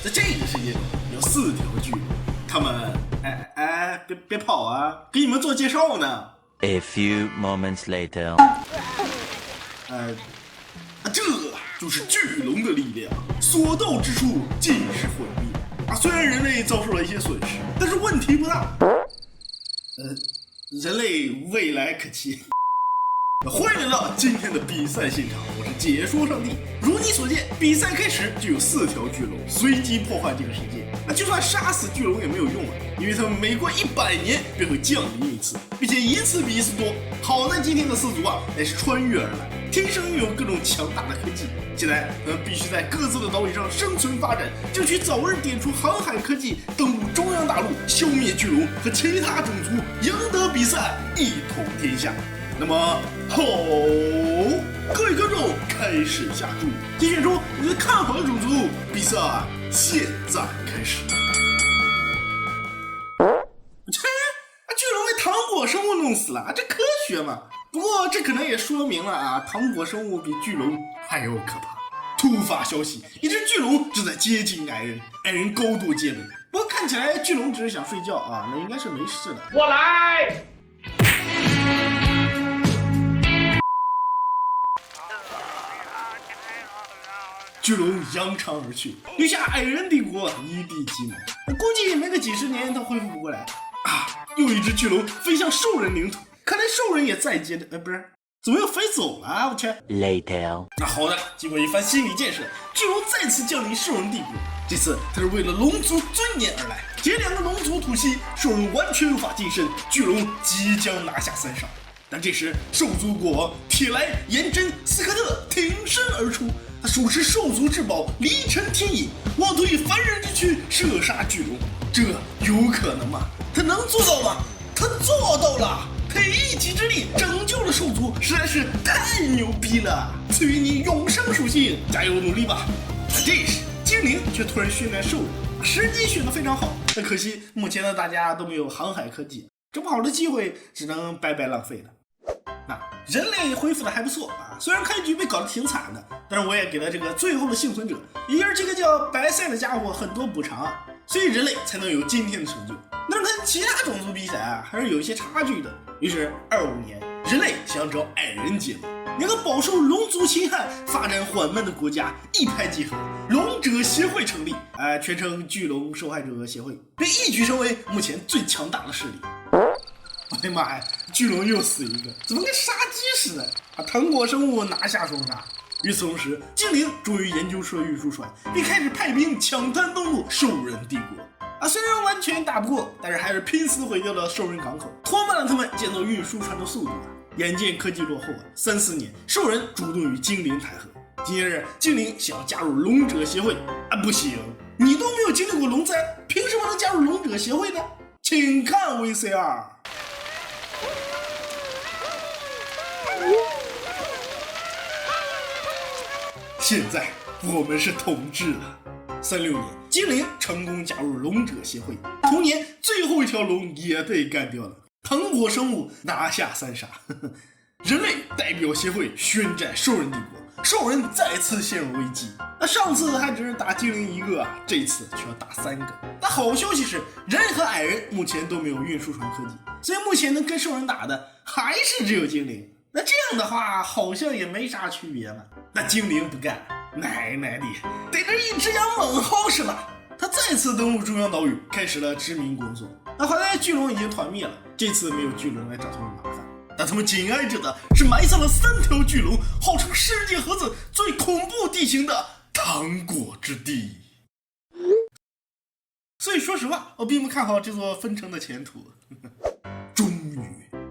在这个世界里有4条巨龙，他们别跑啊，给你们做介绍呢。A few moments later. 这就是巨龙的力量，所到之处尽是毁灭。虽然人类遭受了一些损失，但是问题不大。人类未来可期。欢迎来到今天的比赛现场，我是解说上帝。如你所见，比赛开始就有4条巨龙随机破坏这个世界。就算杀死巨龙也没有用啊，因为他们每过100年便会降临一次，并且一次比一次多。好在今天的4族乃是穿越而来，天生拥有各种强大的科技。现在他们必须在各自的岛屿上生存发展，争取早日点出航海科技，登陆中央大陆，消灭巨龙和其他种族，赢得比赛，一统天下。那么好，各位观众开始下注，精选出你最看好的种族。比赛现在开始。巨龙被糖果生物弄死了，这科学吗？不过这可能也说明了糖果生物比巨龙还要可怕。突发消息，一只巨龙正在接近矮人，矮人高度戒备。不过看起来巨龙只是想睡觉那应该是没事的。我来。巨龙扬长而去，留下矮人帝国一地鸡毛。估计没个几十年都恢复不过来。又一只巨龙飞向兽人领土，看来兽人也在接的，不是，怎么又飞走了？我去。Later. 那好的，经过一番心理建设，巨龙再次降临兽人帝国。这次他是为了龙族尊严而来。接2个龙族突袭，兽人完全无法近身，巨龙即将拿下3少。但这时兽族国王铁莱、颜真、斯科特挺身而出，他手持兽族至宝离尘天影，妄图以凡人之躯射杀巨龙。这有可能吗？他能做到吗？他做到了！他以一己之力拯救了兽族，实在是太牛逼了！赐予你永生属性，加油努力吧！这时精灵却突然训练兽人，时机选得非常好，但可惜目前的大家都没有航海科技，这么好的机会只能白白浪费了。人类恢复的还不错虽然开局被搞得挺惨的，但是我也给了这个最后的幸存者，也就是这个叫白赛的家伙很多补偿所以人类才能有今天的成就。但是跟其他种族比起来还是有一些差距的。于是25年，人类想找矮人结盟，两个饱受龙族侵害、发展缓慢的国家一拍即合，龙者协会成立，全称巨龙受害者协会，并一举成为目前最强大的势力。我的妈呀，巨龙又死一个，怎么跟杀鸡似的？糖果生物拿下双杀。与此同时，精灵终于研究出了运输船，并开始派兵抢滩登陆兽人帝国。虽然完全打不过，但是还是拼死毁掉了兽人港口，拖慢了他们建造运输船的速度。眼见科技落后3、4年，兽人主动与精灵谈和。今日精灵想要加入龙者协会不行，你都没有经历过龙灾，凭什么能加入龙者协会呢？请看 VCR。现在我们是统治了。36年，精灵成功加入龙者协会，同年最后一条龙也被干掉了，糖果生物拿下3杀。人类代表协会宣战兽人帝国，兽人再次陷入危机。上次还只是打精灵1个这次却要打3个。但好消息是，人类和矮人目前都没有运输船科技，所以目前能跟兽人打的还是只有精灵。那这样的话好像也没啥区别了。那精灵不干，奶奶的逮着一只羊猛薅是吧？他再次登陆中央岛屿，开始了殖民工作。好在巨龙已经团灭了，这次没有巨龙来找他们麻烦。但他们紧挨着的是埋葬了3条巨龙，号称世界盒子最恐怖地形的糖果之地。所以说实话，我并不看好这座分城的前途。终于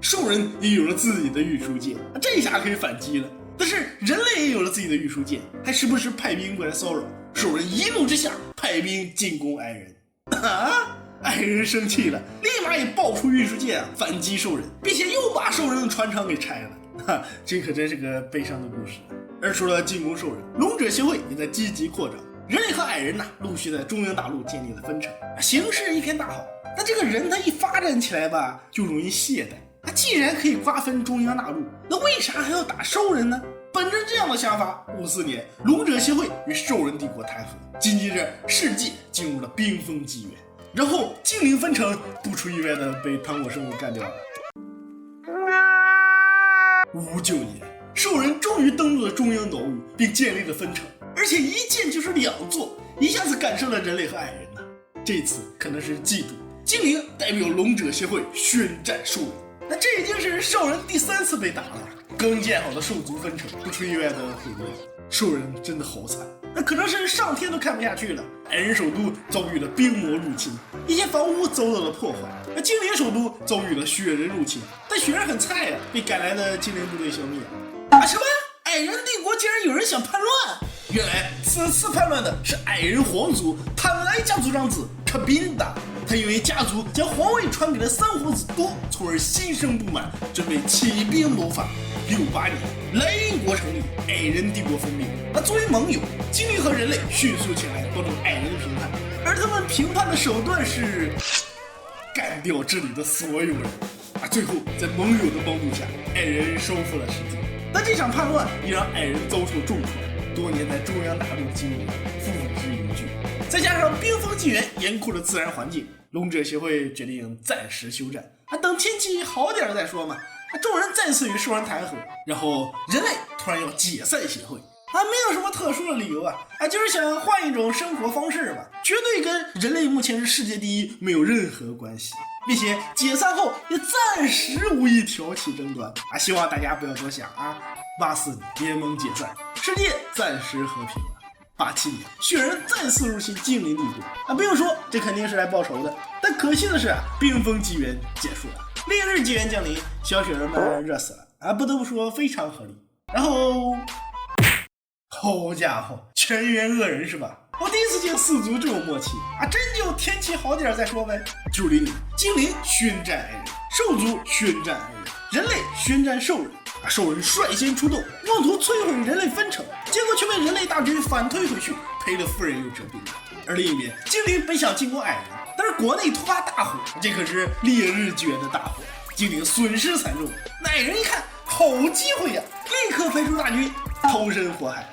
兽人也有了自己的运输舰，这下可以反击了。但是人类也有了自己的运输舰，还时不时派兵过来骚扰。兽人一怒之下派兵进攻矮人。矮人生气了，立马也爆出运输舰反击兽人，并且又把兽人的船厂给拆了。这可真是个悲伤的故事。而除了进攻兽人，龙者协会也在积极扩张。人类和矮人陆续在中央大陆建立了分城，形势一片大好。但这个人他一发展起来就容易懈怠。既然可以瓜分中央大陆，那为啥还要打兽人呢？本着这样的想法，54年，龙者协会与兽人帝国谈和，紧接着世界进入了冰封纪元。然后精灵分城不出意外的被糖果生物干掉了。59年，兽人终于登陆了中央岛屿，并建立了分城，而且一建就是2座，一下子赶上了人类和矮人呢。这次可能是嫉妒，精灵代表龙者协会宣战兽人。那这已经是兽人第3次被打了。刚建好的兽族分城不出意外的毁灭，兽人真的好惨。那可能是上天都看不下去了。矮人首都遭遇了冰魔入侵，一些房屋遭到了破坏。那精灵首都遭遇了雪人入侵，但雪人很菜呀，被赶来的精灵部队消灭。什么？矮人帝国竟然有人想叛乱？原来此次叛乱的是矮人皇族坦莱家族长子卡宾达。他因为家族将皇位传给了3皇子多，从而心生不满，准备起兵谋反。68年，莱茵国成立，矮人帝国分裂。那作为盟友，精灵和人类迅速前来帮助矮人的评判，而他们评判的手段是干掉这里的所有人。最后在盟友的帮助下，矮人收复了世界。但这场叛乱也让矮人遭受重创，多年在中央大陆的精灵付之一炬。再加上冰封纪元严酷的自然环境，龙者协会决定暂时休战，等天气好点再说嘛。众人再次与兽人谈和，然后人类突然要解散协会，没有什么特殊的理由就是想换一种生活方式嘛，绝对跟人类目前是世界第一没有任何关系，并且解散后也暂时无意挑起争端希望大家不要多想84年联盟解散，世界暂时和平了。87年，雪人再次入侵精灵帝国不用说，这肯定是来报仇的。但可惜的是冰封纪元结束了，烈日纪元降临，小雪人们热死了不得不说非常合理。然后，好家伙，全员恶人是吧？我第一次见4族这种默契真就天气好点再说呗。90年，精灵宣战矮人，兽族宣战矮人，人类宣战兽人。兽人率先出动，妄图摧毁人类分城，结果却被人类大军反推回去，赔了夫人又折兵。而另一边，精灵本想进攻矮人，但是国内突发大火，这可是烈日纪元的大火，精灵损失惨重。矮人一看好机会立刻派出大军投身火海。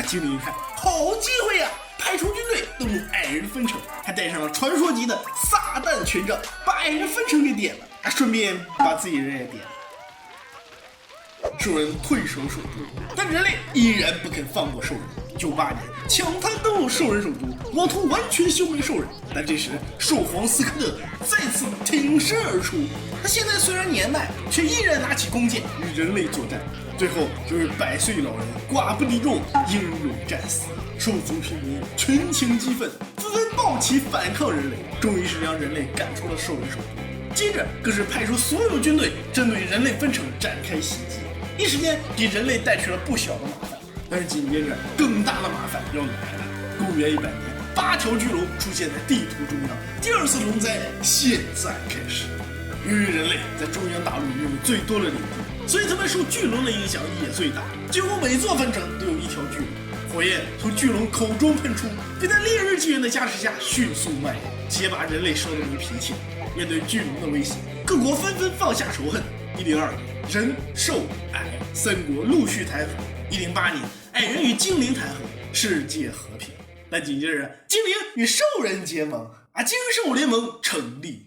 精灵一看好机会派出军队登陆矮人分城，还带上了传说级的撒旦权杖，把矮人分城给点了顺便把自己人也点了。兽人退守首都，但人类依然不肯放过兽人。98年，抢滩登陆兽人首都，妄图完全消灭兽人。但这时，兽皇斯科特再次挺身而出。他现在虽然年迈，却依然拿起弓箭与人类作战。最后就是100岁老人寡不敌众，英勇战死。兽族平民群情激愤，纷纷抱起反抗人类，终于是让人类赶出了兽人首都。接着更是派出所有军队针对人类分城展开袭击。一时间给人类带去了不小的麻烦，但是紧接着更大的麻烦要来了。公元100年，8条巨龙出现在地图中央，第2次龙灾现在开始。由于人类在中央大陆拥有最多的领地，所以他们受巨龙的影响也最大，几乎每座分城都有1条巨龙。火焰从巨龙口中喷出，并在烈日纪元的加持下迅速蔓延，直接把人类烧得没脾气。面对巨龙的威胁，各国纷纷放下仇恨。102年，人、兽、矮3国陆续谈和。108年，矮人与精灵谈和，世界和平。但紧接着，精灵与兽人结盟精兽联盟成立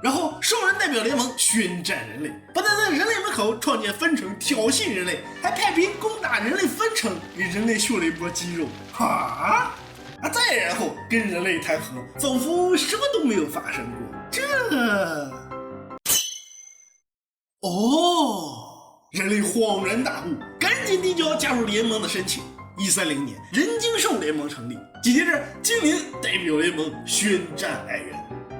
然后兽人代表联盟宣战人类，不但在人类门口创建分城挑衅人类，还派兵攻打人类分城，给人类秀了一波肌肉再然后跟人类谈和，仿佛什么都没有发生过。人类恍然大悟，赶紧递交加入联盟的申请。130年，人精兽联盟成立，紧接着精灵代表联盟宣战矮人。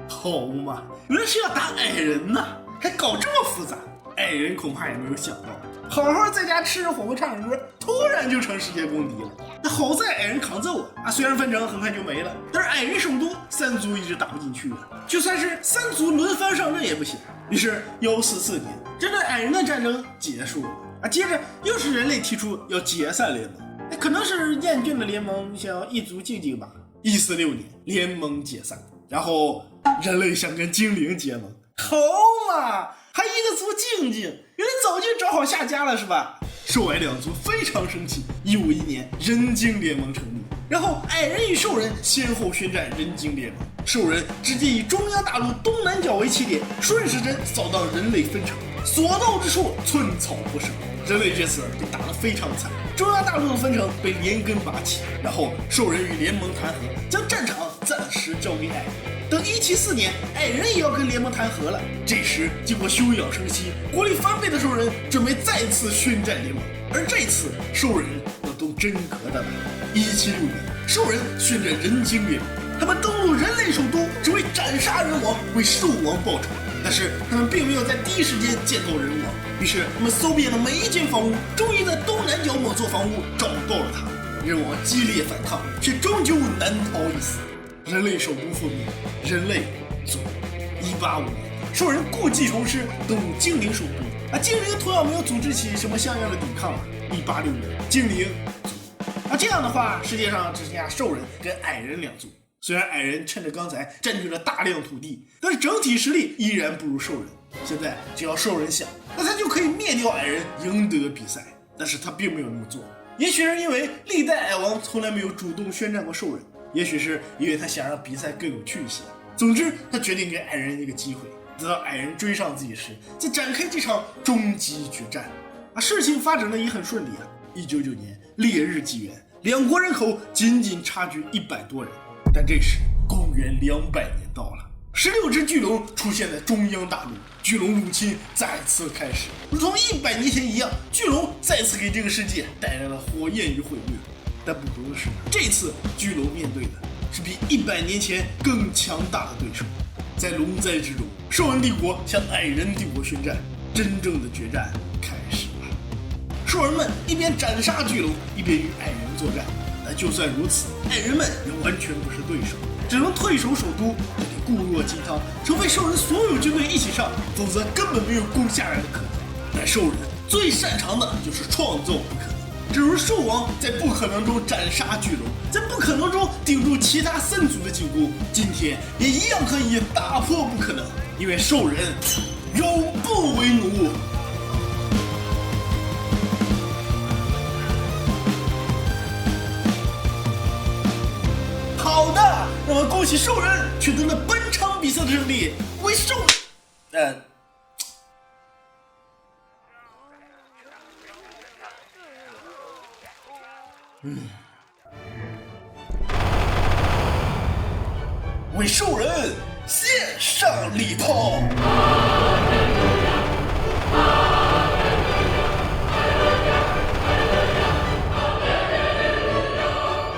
好嘛，原来是要打矮人呐，还搞这么复杂。矮人恐怕也没有想到，好好在家吃着火锅唱着歌，突然就成世界公敌了。那好在矮人抗揍虽然分城很快就没了，但是矮人首都3族一直打不进去就算是3族轮番上阵也不行。于是144年，针对矮人的战争结束了接着又是人类提出要解散联盟，可能是厌倦了联盟，想要一族静静吧。146年，联盟解散，然后人类想跟精灵结盟，好嘛，还一个族静静，原来早就找好下家了是吧？兽矮两族非常生气，151年人精联盟成立，然后矮人与兽人先后宣战人精联盟，兽人直接以中央大陆东南角为起点，顺时针扫荡人类分城，所到之处寸草不生。人类这次被打得非常惨，中央大陆的分城被连根拔起，然后兽人与联盟谈和，将战场暂时交给矮人。等174年，矮人也要跟联盟谈和了。这时，经过休养生息、国力翻倍的兽人准备再次宣战联盟，而这次兽人要动真格的了。176年，兽人宣战人精联盟，他们登陆人类首都，只为斩杀人王，为兽王报仇。但是他们并没有在第一时间见到人王，于是他们搜遍了每一间房屋，终于在东南角某座房屋找到了他。人王激烈反抗，却终究难逃一死。人类首都覆灭，人类卒。185年，兽人故技重施，登陆精灵首都。精灵同样没有组织起什么像样的抵抗啊。186年，精灵卒。这样的话，世界上只剩下兽人跟矮人两族。虽然矮人趁着刚才占据了大量土地，但是整体实力依然不如兽人。现在只要兽人想，那他就可以灭掉矮人，赢得比赛。但是他并没有那么做，也许是因为历代矮王从来没有主动宣战过兽人，也许是因为他想让比赛更有趣一些。总之，他决定给矮人一个机会，等到矮人追上自己时，再展开这场终极决战。事情发展的也很顺利啊。199年烈日纪元，两国人口仅仅差距100多人。但这时公元200年到了，16只巨龙出现在中央大陆，巨龙入侵再次开始。如同100年前一样，巨龙再次给这个世界带来了火焰与毁灭。但不同的是，这次巨龙面对的是比100年前更强大的对手。在龙灾之中，兽人帝国向矮人帝国宣战，真正的决战开始了。兽人们一边斩杀巨龙，一边与矮人作战。但就算如此，矮人们也完全不是对手，只能退守首都，这里固若金汤，除非兽人所有军队一起上，否则根本没有攻下来的可能。但兽人最擅长的就是创造不可能，正如兽王在不可能中斩杀巨龙，在不可能中顶住其他3族的进攻，今天也一样可以打破不可能，因为兽人永不为奴。好的，让我们恭喜兽人取得了本场比赛的胜利，为兽为兽人献上礼炮。